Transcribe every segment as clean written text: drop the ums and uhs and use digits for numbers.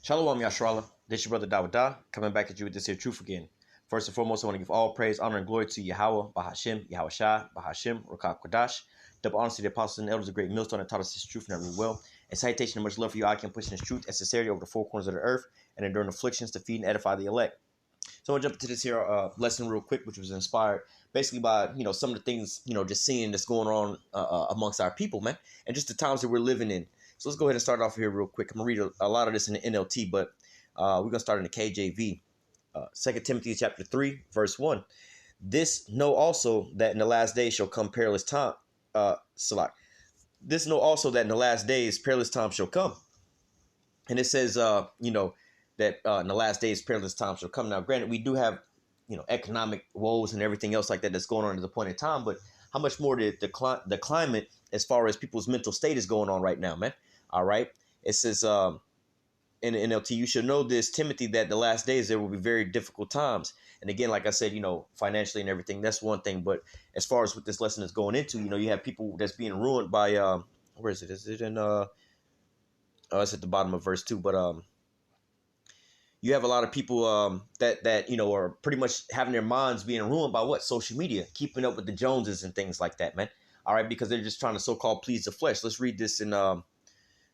Shalom Yashrala, this your brother Dawada, coming back at you with this here truth again. First and foremost, I want to give all praise, honor, and glory to Yahweh, Bahashim, Yahweh Shah, Bahashim, Rakak Kodash. Double honor to the apostles and elders, a great millstone that taught us this truth and that we will. And citation and much love for you, I can push this truth and sincerity over the four corners of the earth and enduring afflictions to feed and edify the elect. So I'm gonna jump into this here lesson real quick, which was inspired basically by some of the things just seeing that's going on amongst our people, man, and just the times that we're living in. So let's go ahead and start off here real quick. I'm gonna read a lot of this in the NLT, but we're gonna start in the KJV. 2 Timothy chapter 3, verse 1. This know also that in the last days shall come perilous time. Salak. This know also that in the last days perilous times shall come. And it says, that in the last days perilous times shall come. Now, granted, we do have, economic woes and everything else like that that's going on at the point in time, but how much more the climate as far as people's mental state is going on right now, man. All right. It says in the NLT, you should know this, Timothy, that the last days there will be very difficult times. And again, like I said, financially and everything, that's one thing. But as far as what this lesson is going into, you have people that's being ruined by where is it? Is it in it's at the bottom of verse 2, but you have a lot of people that are pretty much having their minds being ruined by what? Social media, keeping up with the Joneses and things like that, man. All right, because they're just trying to so-called please the flesh. Let's read this in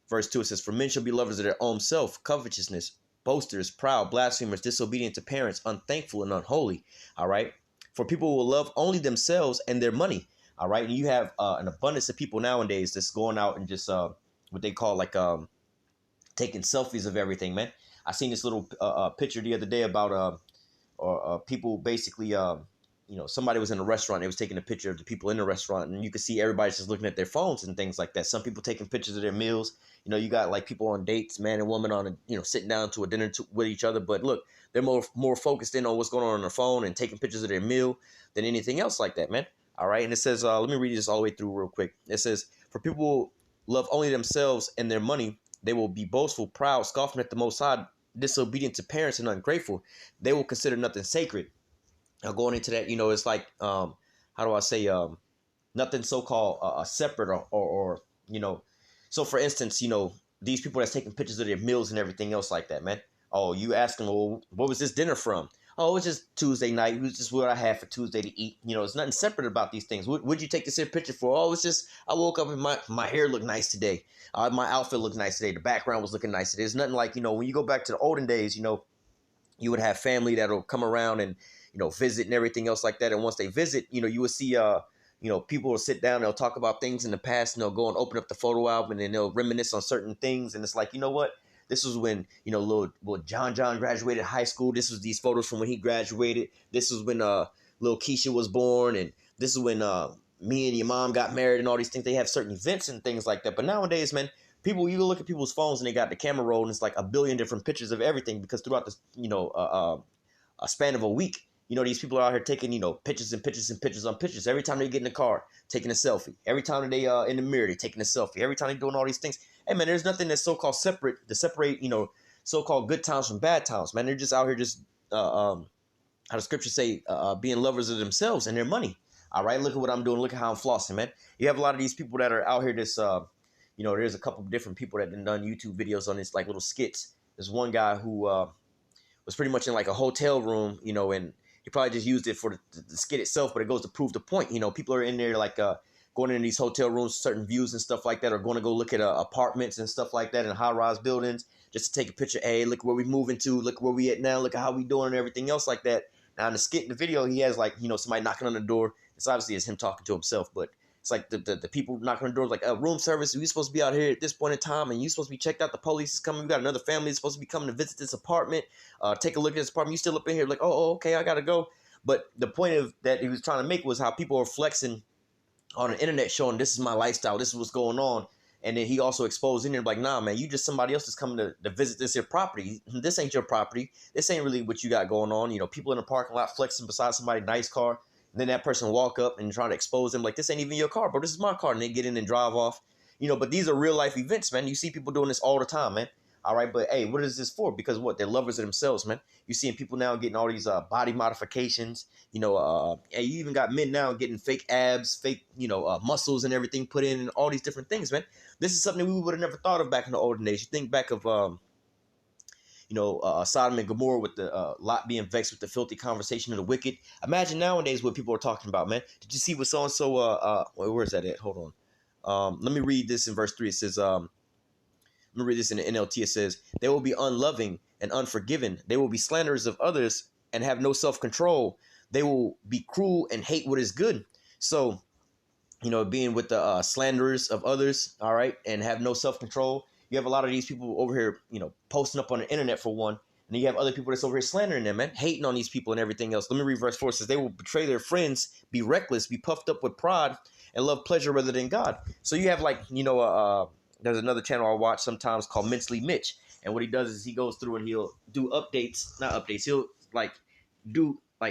verse 2. It says, for men shall be lovers of their own self, covetousness, boasters, proud, blasphemers, disobedient to parents, unthankful and unholy. All right. For people will love only themselves and their money. All right. And you have an abundance of people nowadays that's going out and just what they call like taking selfies of everything, man. I seen this little picture the other day about people basically, somebody was in a restaurant. They was taking a picture of the people in the restaurant, and you could see everybody's just looking at their phones and things like that. Some people taking pictures of their meals. You got like people on dates, man and woman on sitting down to a dinner with each other. But look, they're more focused in on what's going on their phone and taking pictures of their meal than anything else like that, man. All right. And it says, let me read this all the way through real quick. It says, for people love only themselves and their money, they will be boastful, proud, scoffing at the Most High, disobedient to parents and ungrateful. They will consider nothing sacred. Now going into that, it's like, how do I say, nothing so-called separate or so for instance, these people that's taking pictures of their meals and everything else like that, man. Oh, you ask them, well, what was this dinner from? Oh, it was just Tuesday night. It was just what I had for Tuesday to eat. It's nothing separate about these things. What'd you take this here picture for? Oh, it's just I woke up and my hair looked nice today. My outfit looked nice today. The background was looking nice today. It's nothing like, when you go back to the olden days, you would have family that'll come around and, visit and everything else like that. And once they visit, you would see, people will sit down, they'll talk about things in the past, and they'll go and open up the photo album and they'll reminisce on certain things. And it's like, you know what? This was when, little John graduated high school. This was these photos from when he graduated. This was when little Keisha was born. And this is when me and your mom got married and all these things. They have certain events and things like that. But nowadays, man, people, you look at people's phones and they got the camera roll and it's like a billion different pictures of everything because throughout this, a span of a week, these people are out here taking, pictures and pictures and pictures on pictures. Every time they get in the car, taking a selfie. Every time they in the mirror, they taking a selfie. Every time they doing all these things. Hey, man, there's nothing that's so-called separate to separate, so-called good times from bad times, man. They're just out here just, how the scriptures say, being lovers of themselves and their money. All right, look at what I'm doing. Look at how I'm flossing, man. You have a lot of these people that are out here this, there's a couple of different people that have done YouTube videos on this, like little skits. There's one guy who was pretty much in like a hotel room, and he probably just used it for the skit itself, but it goes to prove the point. People are in there like going into these hotel rooms, certain views and stuff like that, or going to go look at apartments and stuff like that in high-rise buildings just to take a picture. Hey, look where we moving to. Look where we at now. Look at how we doing and everything else like that. Now in the skit, in the video, he has like, somebody knocking on the door. It's obviously him talking to himself, but it's like the people knocking on the door, like room service. We supposed to be out here at this point in time, and you supposed to be checked out. The police is coming. We got another family that's supposed to be coming to visit this apartment. Take a look at this apartment. You still up in here? Like, okay, I gotta go. But the point of that he was trying to make was how people are flexing on the internet, showing this is my lifestyle, this is what's going on. And then he also exposed in there like, nah, man, you just somebody else is coming to visit this here property. This ain't your property. This ain't really what you got going on. People in the parking lot flexing beside somebody's nice car. And then that person walk up and try to expose them like, this ain't even your car, bro. This is my car. And they get in and drive off. But these are real life events, man. You see people doing this all the time, man. All right, but hey, what is this for? Because what? They're lovers of themselves, man. You're seeing people now getting all these body modifications. And you even got men now getting fake abs, fake, muscles and everything put in and all these different things, man. This is something we would have never thought of back in the olden days. You think back of Sodom and Gomorrah with the Lot being vexed with the filthy conversation of the wicked. Imagine nowadays what people are talking about, man. Did you see what so and so? Where's that at? Hold on. Let me read this in verse 3. It says, let me read this in the NLT. It says, they will be unloving and unforgiving. They will be slanderers of others and have no self-control. They will be cruel and hate what is good. So, being with the slanderers of others, all right, and have no self-control. You have a lot of these people over here, posting up on the internet for one, and then you have other people that's over here slandering them, man, hating on these people and everything else. Let me read verse 4. It says, they will betray their friends, be reckless, be puffed up with pride, and love pleasure rather than God. So you have there's another channel I watch sometimes called Mentally Mitch, and what he does is he goes through and he'll do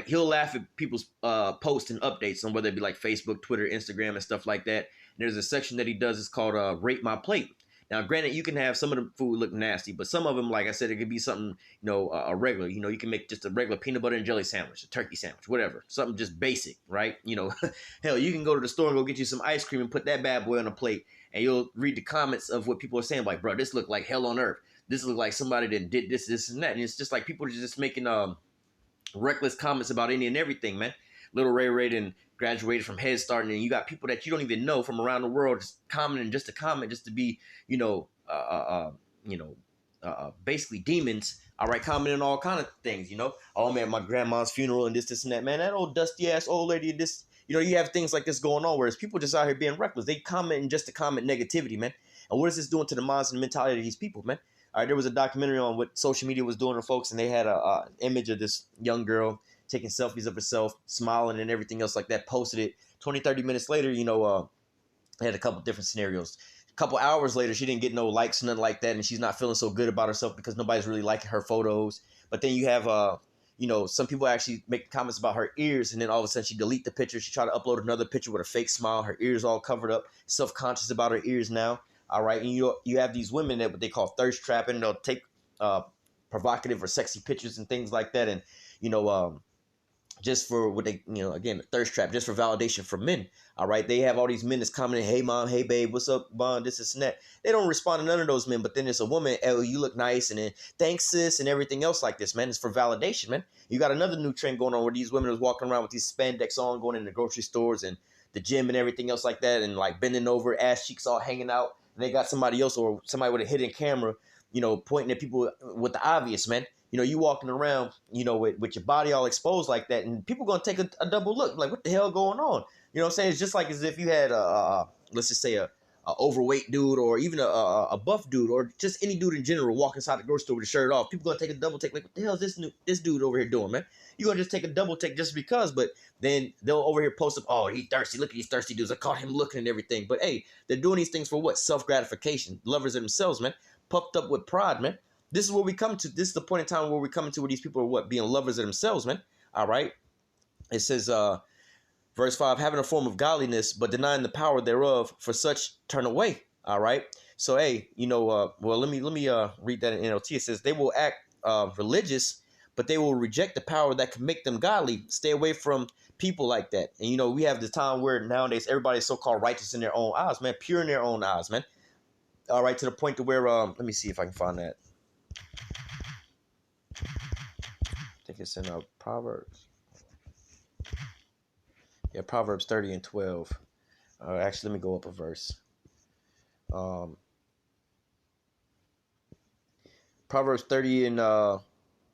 he'll laugh at people's posts and updates on whether it be like Facebook, Twitter, Instagram, and stuff like that. And there's a section that he does is called Rate My Plate. Now, granted, you can have some of the food look nasty, but some of them, like I said, it could be something, a regular. You can make just a regular peanut butter and jelly sandwich, a turkey sandwich, whatever. Something just basic, right? Hell, you can go to the store and go get you some ice cream and put that bad boy on a plate, and you'll read the comments of what people are saying, like, bro, this look like hell on earth. This look like somebody that did this, this, and that. And it's just like people are just making reckless comments about any and everything, man. Little Ray Ray done graduated from Head Start, and you got people that you don't even know from around the world just commenting just to comment, just to be, basically demons. All right, commenting all kind of things, Oh man, my grandma's funeral and this and that, man. That old dusty ass old lady. This, you have things like this going on, whereas people just out here being reckless. They commenting just to comment negativity, man. And what is this doing to the minds and the mentality of these people, man? All right, there was a documentary on what social media was doing to folks, and they had a image of this young girl taking selfies of herself, smiling and everything else like that, posted it. 20, 30 minutes later, they had a couple different scenarios. A couple hours later, she didn't get no likes, nothing like that, and she's not feeling so good about herself because nobody's really liking her photos. But then you have, some people actually make comments about her ears, and then all of a sudden she delete the picture. She tried to upload another picture with a fake smile, her ears all covered up, self-conscious about her ears now. All right, and you have these women that what they call thirst trapping. They'll take provocative or sexy pictures and things like that, and just for what they, again, thirst trap, just for validation from men. All right, they have all these men that's commenting, "Hey mom, hey babe, what's up, Bond, this and that." They don't respond to none of those men, but then it's a woman, "Oh, you look nice," and then "Thanks, sis," and everything else like this, man. It's for validation, man. You got another new trend going on where these women is walking around with these spandex on, going in the grocery stores and the gym and everything else like that, and like bending over, ass cheeks all hanging out. And they got somebody else or somebody with a hidden camera, pointing at people with the obvious, man. You walking around, with your body all exposed like that, and people gonna take a double look, like, what the hell going on? You know what I'm saying? It's just like as if you had let's just say a overweight dude, or even a buff dude, or just any dude in general walking inside the grocery store with his shirt off. People gonna take a double take, like, what the hell is this dude over here doing, man? You gonna just take a double take just because, but then they'll over here post up, "Oh, he thirsty. Look at these thirsty dudes. I caught him looking and everything." But hey, they're doing these things for what? Self-gratification. Lovers of themselves, man. Puffed up with pride, man. This is where we come to. This is the point in time where we come into where these people are what? Being lovers of themselves, man. All right. It says, verse 5, having a form of godliness, but denying the power thereof, for such turn away. All right. So, hey, well, let me read that in NLT. It says, they will act religious, but they will reject the power that can make them godly. Stay away from people like that. And, we have the time where nowadays everybody's so-called righteous in their own eyes, man. Pure in their own eyes, man. All right. To the point to where, let me see if I can find that. I think it's in Proverbs. Yeah, Proverbs 30 and 12. Actually, let me go up a verse. Proverbs 30 and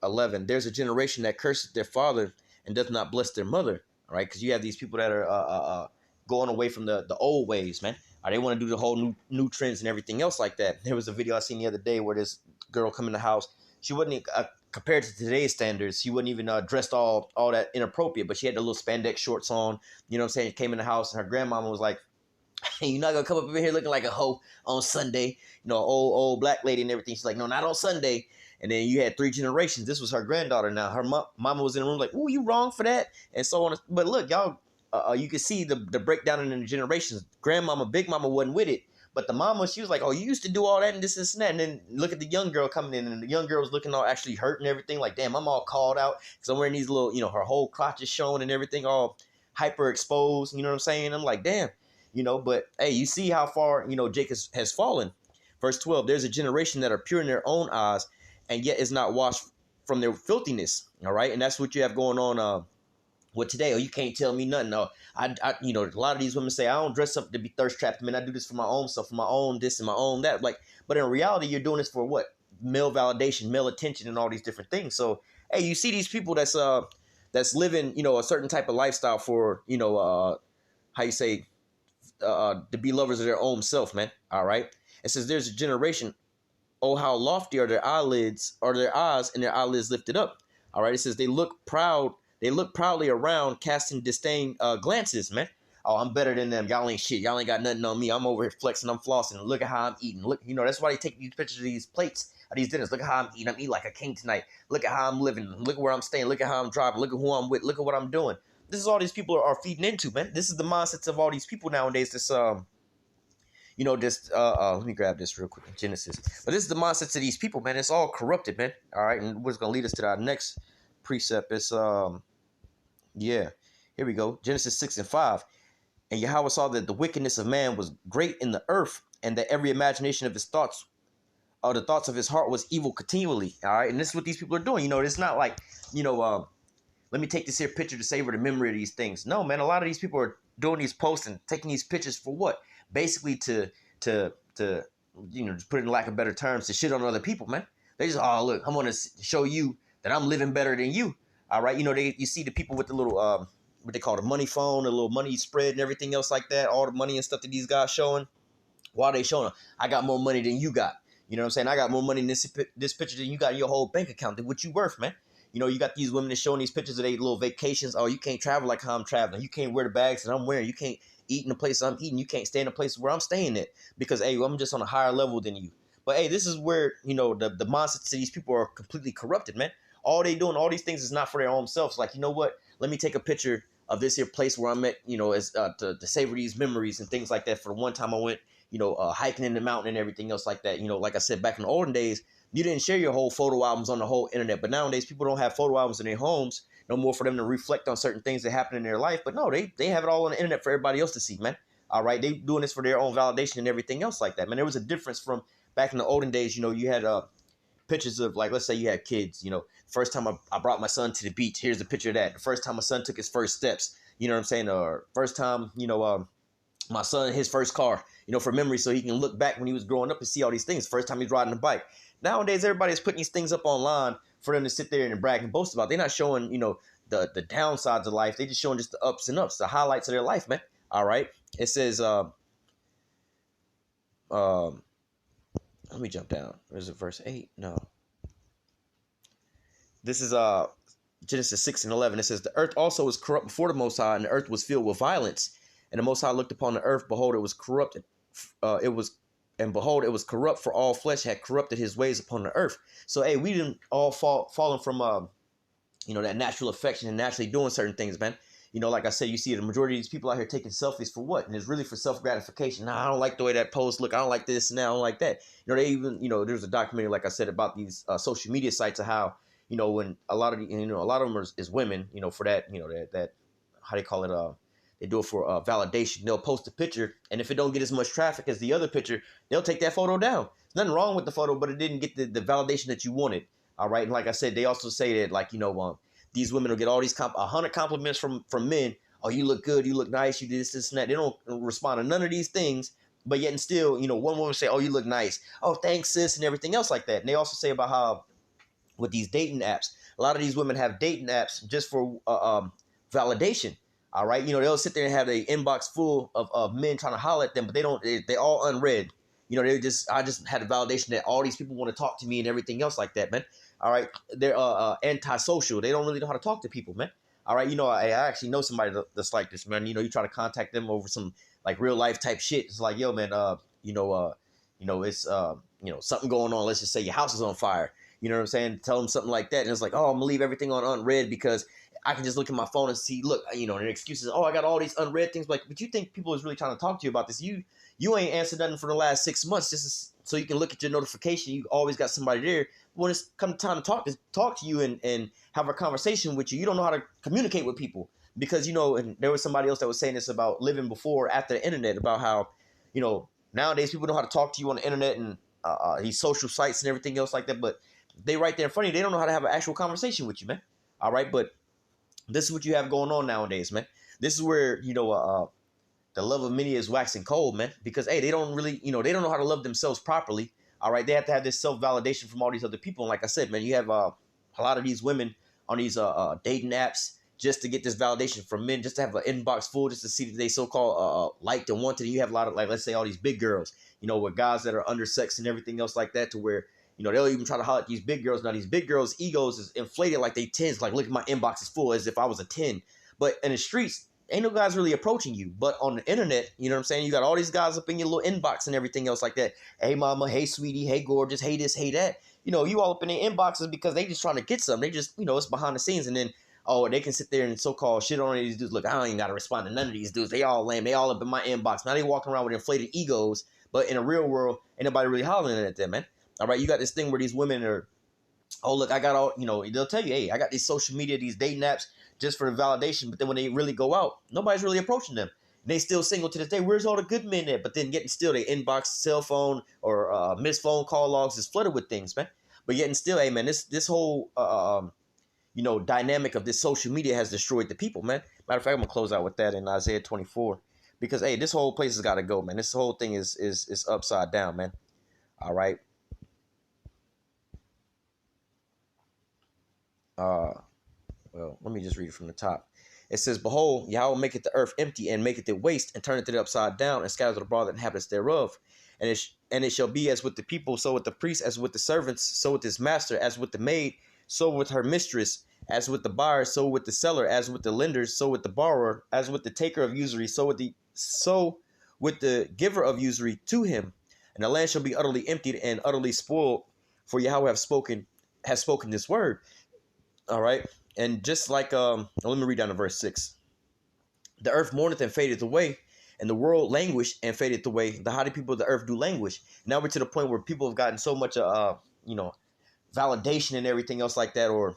11. There's a generation that curses their father and does not bless their mother. All right, because you have these people that are going away from the old ways, man. They want to do the whole new trends and everything else like that. There was a video I seen the other day where this girl come in the house. She wasn't compared to today's standards. She wasn't even dressed all that inappropriate, but she had the little spandex shorts on. You know what I'm saying? She came in the house and her grandmama was like, "Hey, you're not gonna come up in here looking like a hoe on Sunday." Old black lady and everything. She's like, "No, not on Sunday." And then you had 3 generations. This was her granddaughter. Now her mama was in the room like, "Ooh, you wrong for that," and so on. But look, y'all, you can see the breakdown in the generations. Grandmama, big mama wasn't with it. But the mama, she was like, "Oh, you used to do all that and this and that." And then look at the young girl coming in, and the young girl was looking all actually hurt and everything. Like, damn, I'm all called out because I'm wearing these little, her whole crotch is showing and everything, all hyper exposed. You know what I'm saying? I'm like, damn, But hey, you see how far Jacob has fallen. Verse 12: there's a generation that are pure in their own eyes, and yet is not washed from their filthiness. All right, and that's what you have going on with today. Oh, you can't tell me nothing. No, you know, a lot of these women say, I don't dress up to be thirst trapped, man. I do this for my own self, for my own this and my own that. Like, but in reality, you're doing this for what? Male validation, male attention, and all these different things. So, hey, you see these people that's living, you know, a certain type of lifestyle for, you know, how you say, to be lovers of their own self, man. All right. It says there's a generation. Oh, how lofty are their eyelids, or their eyes, and their eyelids lifted up. All right. It says they look proud. They look proudly around, casting disdain glances, man. Oh, I'm better than them. Y'all ain't shit. Y'all ain't got nothing on me. I'm over here flexing. I'm flossing. Look at how I'm eating. Look, you know, that's why they take these pictures of these plates, of these dinners. Look at how I'm eating. I'm eating like a king tonight. Look at how I'm living. Look at where I'm staying. Look at how I'm driving. Look at who I'm with. Look at what I'm doing. This is all these people are feeding into, man. This is the mindsets of all these people nowadays. This you know, just let me grab this real quick in Genesis. But this is the mindsets of these people, man. It's all corrupted, man. All right, and what's gonna lead us to our next precept is yeah, here we go. Genesis 6:5. And Yahweh saw that the wickedness of man was great in the earth, and that every imagination of his thoughts, or the thoughts of his heart, was evil continually. All right, and this is what these people are doing. You know, it's not like, you know, let me take this here picture to savor the memory of these things. No, man, a lot of these people are doing these posts and taking these pictures for what? Basically to you know, just put it in lack of better terms, to shit on other people, man. They just, oh, look, I'm gonna show you that I'm living better than you. All right, you know, you see the people with the little what they call the money phone, the little money spread and everything else like that, all the money and stuff that these guys showing. Why are they showing them? I got more money than you got. You know what I'm saying? I got more money in this picture than you got in your whole bank account. Than what you worth, man. You know, you got these women that's showing these pictures of their little vacations. Oh, you can't travel like how I'm traveling. You can't wear the bags that I'm wearing. You can't eat in the place I'm eating. You can't stay in the place where I'm staying at because, hey, I'm just on a higher level than you. But, hey, this is where, you know, the mindsets of these people are completely corrupted, man. All they doing, all these things is not for their own selves. Like, you know what? Let me take a picture of this here place where I'm at, you know, as to savor these memories and things like that. For the one time I went, you know, hiking in the mountain and everything else like that. You know, like I said, back in the olden days, you didn't share your whole photo albums on the whole internet. But nowadays, people don't have photo albums in their homes no more for them to reflect on certain things that happen in their life. But no, they have it all on the internet for everybody else to see, man. All right, they doing this for their own validation and everything else like that, man. There was a difference from back in the olden days. You know, you had pictures of, like, let's say you had kids. You know, first time I brought my son to the beach. Here's a picture of that. The first time my son took his first steps. You know what I'm saying? Or first time, you know, my son, his first car, you know, for memory, so he can look back when he was growing up and see all these things. First time he's riding a bike. Nowadays, everybody's putting these things up online for them to sit there and brag and boast about. They're not showing, you know, the downsides of life. They're just showing just the ups and ups, the highlights of their life, man. All right. It says, let me jump down. Where's it? Verse 8? No. This is Genesis 6:11. It says, the earth also was corrupt before the Most High, and the earth was filled with violence. And the Most High looked upon the earth, behold, it was corrupted. And behold, it was corrupt, for all flesh had corrupted his ways upon the earth. So, hey, we didn't all fallen from, you know, that natural affection and naturally doing certain things, man. You know, like I said, you see the majority of these people out here taking selfies for what? And it's really for self-gratification. Nah, I don't like the way that post look. I don't like this and that. I don't like that. You know, they even, you know, there's a documentary, like I said, about these social media sites of how, you know, when a lot of them is women, you know, for that, you know, that how they call it, they do it for validation. They'll post a picture, and if it don't get as much traffic as the other picture, they'll take that photo down. There's nothing wrong with the photo, but it didn't get the validation that you wanted. All right, and like I said, they also say that, like, you know, these women will get all these 100 compliments from men. Oh, you look good, you look nice, you did this, and that. They don't respond to none of these things, but yet and still, you know, one woman say, oh, you look nice. Oh, thanks, sis, and everything else like that. And they also say about how with these dating apps, a lot of these women have dating apps just for validation. All right, you know, they'll sit there and have a inbox full of men trying to holler at them, but they're all unread. You know, I just had a validation that all these people want to talk to me and everything else like that, man. All right, they're antisocial. They don't really know how to talk to people, man. All right, you know, I actually know somebody that's like this, man. You know, you try to contact them over some like real life type shit. It's like, yo, man, it's something going on. Let's just say your house is on fire. You know what I'm saying? Tell them something like that, and it's like, oh, I'm gonna leave everything on unread because I can just look at my phone and see, look, you know, and the excuses, oh, I got all these unread things. Like, but you think people is really trying to talk to you about this? You ain't answered nothing for the last 6 months, just so you can look at your notification. You always got somebody there. When it's come time to talk to you and have a conversation with you, you don't know how to communicate with people because, you know, and there was somebody else that was saying this about living before or after the internet, about how, you know, nowadays people know how to talk to you on the internet and these social sites and everything else like that, but they right there in front of you. They don't know how to have an actual conversation with you, man. All right, but this is what you have going on nowadays, man. This is where, the love of many is waxing cold, man, because, hey, they don't really, they don't know how to love themselves properly. All right, they have to have this self-validation from all these other people. And like I said, man, you have a lot of these women on these dating apps just to get this validation from men, just to have an inbox full, just to see that they so-called liked and wanted. And you have a lot of, like, let's say all these big girls, with guys that are undersexed and everything else like that, to where, they'll even try to holler at these big girls. Now, these big girls' egos is inflated like they 10s. Like, look at my inbox is full as if I was a 10. But in the streets, ain't no guys really approaching you. But on the internet, you know what I'm saying? You got all these guys up in your little inbox and everything else like that. Hey, mama. Hey, sweetie. Hey, gorgeous. Hey, this. Hey, that. You all up in their inboxes because they just trying to get something. They just, it's behind the scenes. And then, they can sit there and so-called shit on these dudes. Look, I don't even got to respond to none of these dudes. They all lame. They all up in my inbox. Now they walking around with inflated egos. But in the real world, ain't nobody really hollering at them, man. All right, you got this thing where these women are, oh, look, I got all, they'll tell you, hey, I got these social media, these dating apps just for the validation. But then when they really go out, nobody's really approaching them. And they still single to this day. Where's all the good men at? But then getting still, they inbox, cell phone, or missed phone call logs is flooded with things, man. But yet and still, hey, man, this whole, dynamic of this social media has destroyed the people, man. Matter of fact, I'm going to close out with that in Isaiah 24. Because, hey, this whole place has got to go, man. This whole thing is upside down, man. All right. Well, let me just read it from the top. It says, behold, Yahweh maketh the earth empty and maketh it waste and turneth it upside down and scatters abroad the inhabitants thereof. And it shall be as with the people, so with the priest, as with the servants, so with his master, as with the maid, so with her mistress, as with the buyer, so with the seller, as with the lenders, so with the borrower, as with the taker of usury, so with the giver of usury to him. And the land shall be utterly emptied and utterly spoiled, for Yahweh has spoken this word. All right. And just like, let me read down to verse 6. The earth mourneth and fadeth away, and the world languished and fadeth away. The haughty people of the earth do languish. Now we're to the point where people have gotten so much, validation and everything else like that, or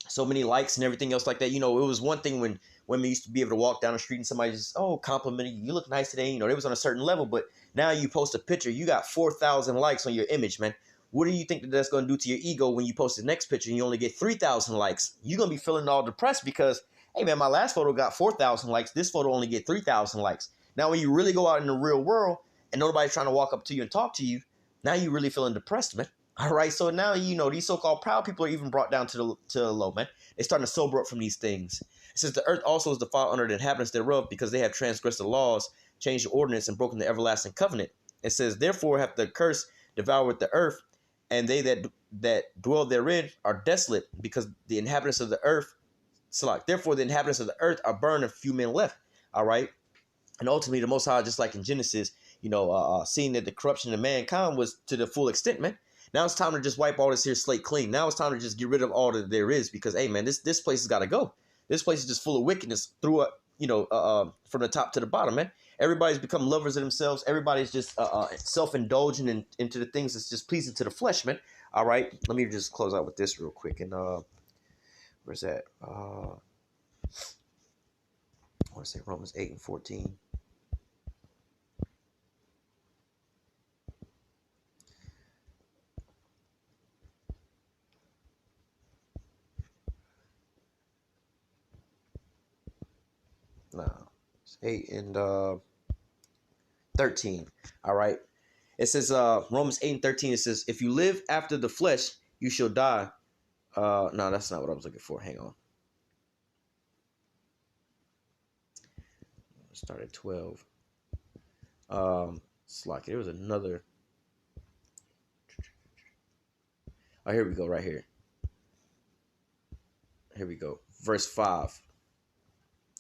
so many likes and everything else like that. It was one thing when women used to be able to walk down the street and somebody just, complimenting you. You look nice today. They was on a certain level, but now you post a picture, you got 4,000 likes on your image, man. What do you think that's going to do to your ego when you post the next picture and you only get 3,000 likes? You're going to be feeling all depressed because, hey, man, my last photo got 4,000 likes. This photo only get 3,000 likes. Now, when you really go out in the real world and nobody's trying to walk up to you and talk to you, now you're really feeling depressed, man. All right, so now, these so-called proud people are even brought down to the low, man. They're starting to sober up from these things. It says the earth also is defiled under the inhabitants thereof because they have transgressed the laws, changed the ordinance, and broken the everlasting covenant. It says, therefore hath the curse devoured the earth, and they that dwell therein are desolate, because the inhabitants of the earth, therefore the inhabitants of the earth are burned and few men left. All right. And ultimately the Most High, just like in Genesis, seeing that the corruption of mankind was to the full extent, man. Now it's time to just wipe all this here slate clean. Now it's time to just get rid of all that there is, because, hey, man, this place has got to go. This place is just full of wickedness from the top to the bottom, man. Everybody's become lovers of themselves. Everybody's just self-indulging into the things that's just pleasing to the flesh, man. All right, let me just close out with this real quick. And where's that? I want to say Romans 8 and 14. No, it's 8 and 13. All right. It says, Romans 8 and 13, it says, if you live after the flesh, you shall die. No, that's not what I was looking for. Hang on. Start at 12. Slack. There was another. Oh, here we go. Right here. Here we go. Verse 5.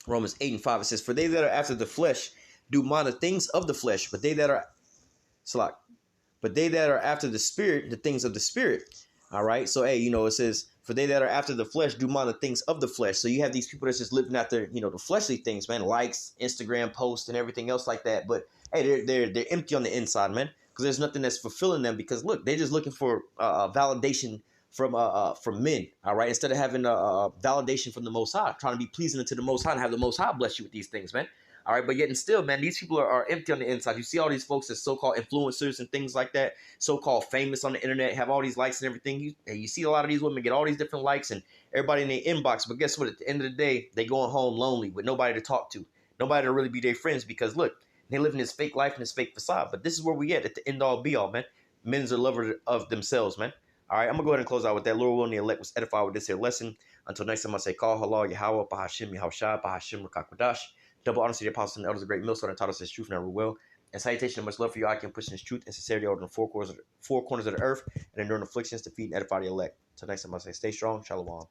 Romans 8 and 5. It says, for they that are after the flesh do mind the things of the flesh, but they that are after the spirit, the things of the spirit. All right. So, hey, it says, for they that are after the flesh do mind the things of the flesh. So you have these people that's just living after, the fleshly things, man, likes, Instagram posts and everything else like that. But hey, they're empty on the inside, man, because there's nothing that's fulfilling them, because look, they're just looking for validation from men. All right. Instead of having validation from the Most High, trying to be pleasing to the Most High and have the Most High bless you with these things, man. All right, but yet and still, man, these people are empty on the inside. You see all these folks as so-called influencers and things like that, so-called famous on the internet, have all these likes and everything. You see a lot of these women get all these different likes and everybody in their inbox. But guess what? At the end of the day, they going home lonely with nobody to talk to, nobody to really be their friends because look, they live in this fake life and this fake facade. But this is where we at the end all be all, man. Men's are lovers of themselves, man. All right, I'm gonna go ahead and close out with that. Lord willing, the elect was edified with this here lesson. Until next time, I say, call halal Yahweh, Bahashim Yahushua, Bahashim Rakakwadash. Double honor to the apostles and elders of great millstone that taught us this truth and never will. And salutation and much love for you. I can push this truth and sincerity over the four corners of the earth and enduring afflictions to feed and edify the elect. Until next time, I say, stay strong. Shalom.